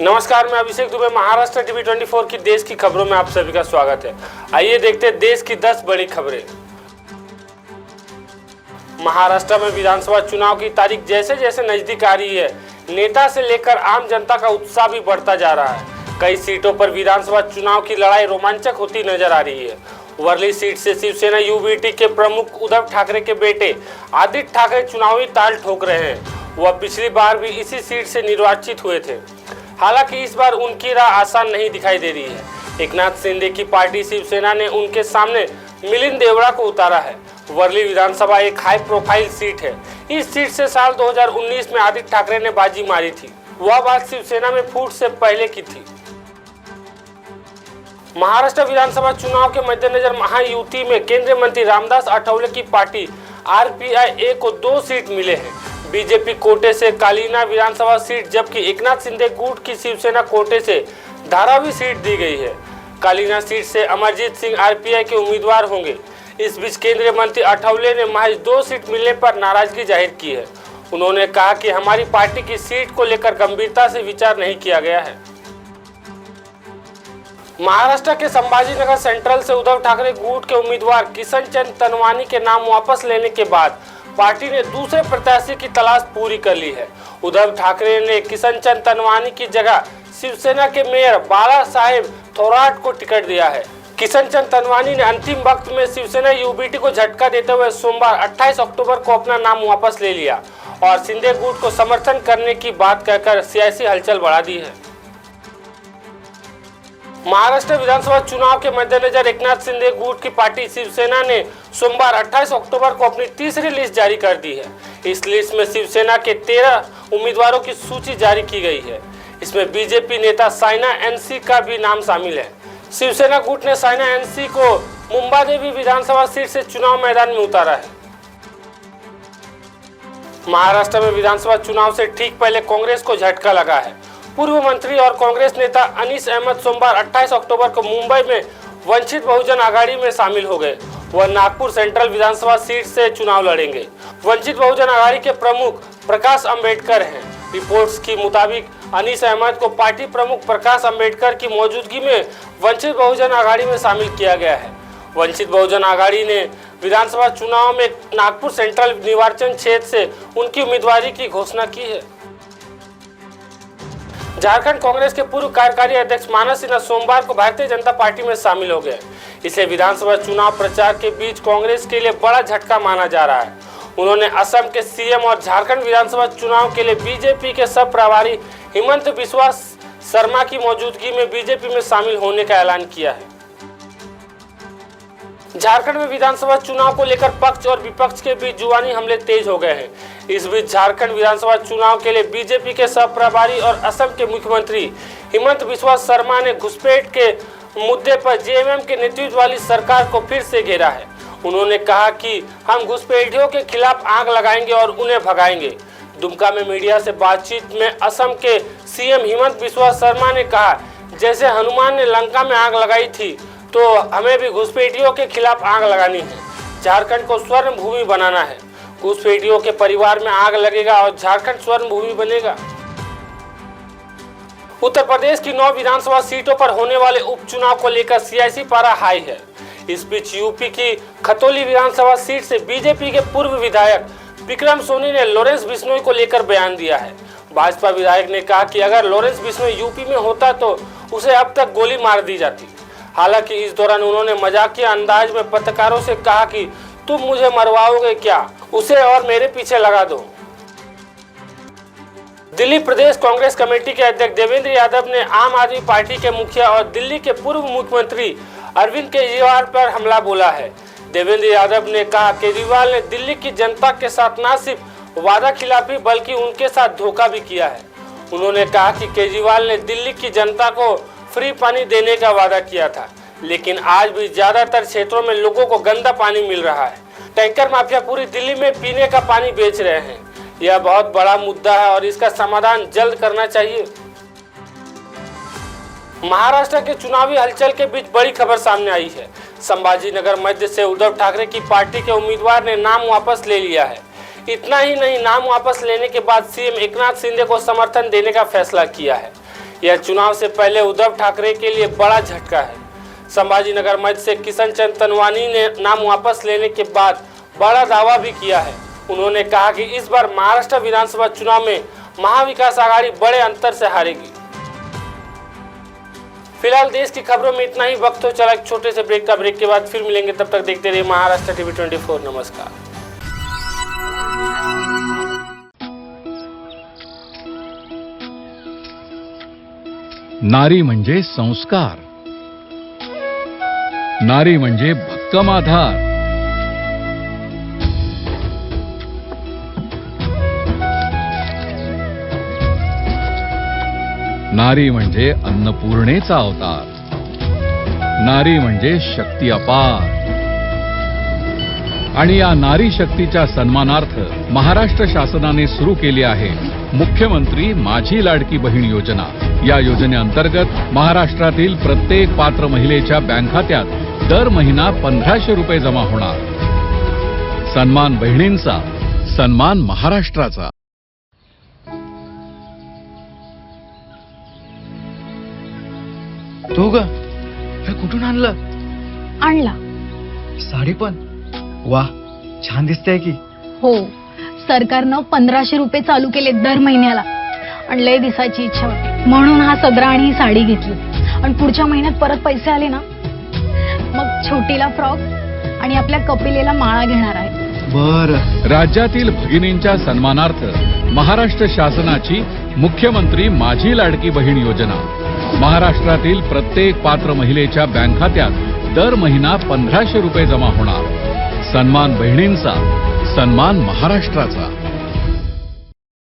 नमस्कार, मैं अभिषेक दुबे। महाराष्ट्र टीवी 24 की देश की खबरों में आप सभी का स्वागत है। आइए देखते हैं देश की 10 बड़ी खबरें। महाराष्ट्र में विधानसभा चुनाव की तारीख जैसे जैसे नजदीक आ रही है, नेता से लेकर आम जनता का उत्साह भी बढ़ता जा रहा है। कई सीटों पर विधानसभा चुनाव की लड़ाई रोमांचक होती नजर आ रही है। वर्ली सीट से शिवसेना यूबीटी के प्रमुख उद्धव ठाकरे के बेटे आदित्य ठाकरे चुनावी ताल ठोक रहे हैं। वह पिछली बार भी इसी सीट से निर्वाचित हुए थे। हालांकि इस बार उनकी राह आसान नहीं दिखाई दे रही है। एकनाथ शिंदे की पार्टी शिवसेना ने उनके सामने मिलिंद देवड़ा को उतारा है। वर्ली विधानसभा एक हाई प्रोफाइल सीट है। इस सीट से साल 2019 में आदित्य ठाकरे ने बाजी मारी थी। वह बात शिवसेना में फूट से पहले की थी। महाराष्ट्र विधानसभा चुनाव के मद्देनजर महायुति में केंद्रीय मंत्री रामदास आठवले की पार्टी आरपीआई को 2 सीट मिले हैं। बीजेपी कोटे से कालीना विधानसभा सीट, जबकि एकनाथ शिंदे गुट की शिवसेना कोटे से धारावी सीट दी गई है। कालीना सीट से अमरजीत सिंह आरपीआई के उम्मीदवार होंगे। इस बीच केंद्रीय मंत्री आठवले ने महज 2 सीट मिलने पर नाराजगी जाहिर की है। उन्होंने कहा कि हमारी पार्टी की सीट को लेकर गंभीरता से विचार नहीं किया गया है। महाराष्ट्र के संभाजीनगर सेंट्रल से उद्धव ठाकरे गुट के उम्मीदवार किशन चंद तनवानी के नाम वापस लेने के बाद पार्टी ने दूसरे प्रत्याशी की तलाश पूरी कर ली है। उद्धव ठाकरे ने किशन चंद तनवानी की जगह शिवसेना के मेयर बाला साहेब थोराट को टिकट दिया है। किशन चंद तनवानी ने अंतिम वक्त में शिवसेना यूबीटी को झटका देते हुए सोमवार 28 अक्टूबर को अपना नाम वापस ले लिया और शिंदे गुट को समर्थन करने की बात कहकर सियासी हलचल बढ़ा दी है। महाराष्ट्र विधानसभा चुनाव के मद्देनजर एकनाथ शिंदे गुट की पार्टी शिवसेना ने सोमवार 28 अक्टूबर को अपनी तीसरी लिस्ट जारी कर दी है। इस लिस्ट में शिवसेना के 13 उम्मीदवारों की सूची जारी की गई है। इसमें बीजेपी नेता साइना एनसी का भी नाम शामिल है। शिवसेना गुट ने साइना एनसी को मुंबादेवी विधानसभा सीट से चुनाव मैदान में उतारा है। महाराष्ट्र में विधानसभा चुनाव से ठीक पहले कांग्रेस को झटका लगा है। पूर्व मंत्री और कांग्रेस नेता अनीस अहमद सोमवार 28 अक्टूबर को मुंबई में वंचित बहुजन आघाड़ी में शामिल हो गए। वह नागपुर सेंट्रल विधानसभा सीट से चुनाव लड़ेंगे। वंचित बहुजन आघाड़ी के प्रमुख प्रकाश अंबेडकर हैं। रिपोर्ट्स के मुताबिक अनीस अहमद को पार्टी प्रमुख प्रकाश अंबेडकर की मौजूदगी में वंचित बहुजन आघाड़ी में शामिल किया गया है। वंचित बहुजन आघाड़ी ने विधानसभा चुनाव में नागपुर सेंट्रल निर्वाचन क्षेत्र से उनकी उम्मीदवारी की घोषणा की है। झारखंड कांग्रेस के पूर्व कार्यकारी अध्यक्ष मानस सिन्हा सोमवार को भारतीय जनता पार्टी में शामिल हो गए। इसे विधानसभा चुनाव प्रचार के बीच कांग्रेस के लिए बड़ा झटका माना जा रहा है। उन्होंने असम के सीएम और झारखंड विधानसभा चुनाव के लिए बीजेपी के सब प्रभारी हिमंत बिस्वा शर्मा की मौजूदगी में बीजेपी में शामिल होने का ऐलान किया है। झारखंड में विधानसभा चुनाव को लेकर पक्ष और विपक्ष के बीच जुबानी हमले तेज हो गए हैं। इस बीच झारखंड विधानसभा चुनाव के लिए बीजेपी के सह प्रभारी और असम के मुख्यमंत्री हिमंत बिस्वा शर्मा ने घुसपैठ के मुद्दे पर जेएमएम के नेतृत्व वाली सरकार को फिर से घेरा है। उन्होंने कहा कि हम घुसपैठियों के खिलाफ आग लगाएंगे और उन्हें भगाएंगे। दुमका में मीडिया से बातचीत में असम के सीएम हिमंत बिस्वा शर्मा ने कहा, जैसे हनुमान ने लंका में आग लगाई थी तो हमें भी घुसपैठियों के खिलाफ आग लगानी है। झारखंड को स्वर्ण भूमि बनाना है। घुसपैठियों के परिवार में आग लगेगा और झारखंड स्वर्ण भूमि बनेगा। उत्तर प्रदेश की 9 विधानसभा सीटों पर होने वाले उपचुनाव को लेकर सियासी पारा हाई है। इस बीच यूपी की खतौली विधानसभा सीट से बीजेपी के पूर्व विधायक विक्रम सोनी ने लॉरेंस बिश्नोई को लेकर बयान दिया है। भाजपा विधायक ने कहा कि अगर लॉरेंस बिश्नोई यूपी में होता तो उसे अब तक गोली मार दी जाती। हालांकि इस दौरान उन्होंने मजाकिया अंदाज में पत्रकारों से कहा कि तुम मुझे मरवाओगे क्या, उसे और मेरे पीछे लगा दो। दिल्ली प्रदेश कांग्रेस कमेटी के अध्यक्ष देवेंद्र यादव ने आम आदमी पार्टी के मुखिया और दिल्ली के पूर्व मुख्यमंत्री अरविंद केजरीवाल पर हमला बोला है। देवेंद्र यादव ने कहा केजरीवाल ने दिल्ली की जनता के साथ न सिर्फ वादा खिलाफी बल्कि उनके साथ धोखा भी किया है। उन्होंने कहा कि केजरीवाल ने दिल्ली की जनता को फ्री पानी देने का वादा किया था, लेकिन आज भी ज्यादातर क्षेत्रों में लोगों को गंदा पानी मिल रहा है। टैंकर माफिया पूरी दिल्ली में पीने का पानी बेच रहे हैं। यह बहुत बड़ा मुद्दा है और इसका समाधान जल्द करना चाहिए। महाराष्ट्र के चुनावी हलचल के बीच बड़ी खबर सामने आई है। संभाजीनगर मध्य से उद्धव ठाकरे की पार्टी के उम्मीदवार ने नाम वापस ले लिया है। इतना ही नहीं, नाम वापस लेने के बाद सीएम एकनाथ शिंदे को समर्थन देने का फैसला किया है। यह चुनाव से पहले उद्धव ठाकरे के लिए बड़ा झटका है। संभाजीनगर मध्य से किशन चंद तनवानी ने नाम वापस लेने के बाद बड़ा दावा भी किया है। उन्होंने कहा कि इस बार महाराष्ट्र विधानसभा चुनाव में महाविकास आघाड़ी बड़े अंतर से हारेगी। फिलहाल देश की खबरों में इतना ही। वक्त हो चला एक छोटे से ब्रेक का। ब्रेक के बाद फिर मिलेंगे, तब तक देखते रहिए महाराष्ट्र टीवी 24। नमस्कार। नारी म्हणजे संस्कार, नारी म्हणजे भक्कम आधार, नारी म्हणजे अन्नपूर्णेचा अवतार, नारी म्हणजे शक्ती अपार। आणि या नारी शक्तीच्या सन्मानार्थ महाराष्ट्र शासनाने सुरू केली आहे मुख्यमंत्री माझी लाडकी बहीण योजना। या योजनेअंतर्गत महाराष्ट्रातील प्रत्येक पात्र महिलेच्या बँक खात्यात दर महिना 1500 रुपये जमा होणार। सन्मान बहिणींचा, सन्मान महाराष्ट्राचा। तू ग हे कुठून आणलं? आणला साडी पण वा, छान दिसते की। हो, सरकारनं 1500 रुपये चालू केले दर महिन्याला। आणि लय दिसायची इच्छा होती म्हणून हा सदरा आणि ही साडी घेतली। आणि पुढच्या महिन्यात परत पैसे आले ना, मग छोटीला फ्रॉक आणि आपल्या कपिलेला माळा घेणार आहे। बर, राज्यातील भगिनींच्या सन्मानार्थ महाराष्ट्र शासनाची मुख्यमंत्री माझी लाडकी बहीण योजना। महाराष्ट्रातील प्रत्येक पात्र महिलेच्या बँक खात्यात दर महिना 1500 रुपये जमा होणार। सन्मान बहिणींचा, सन्मान महाराष्ट्राचा।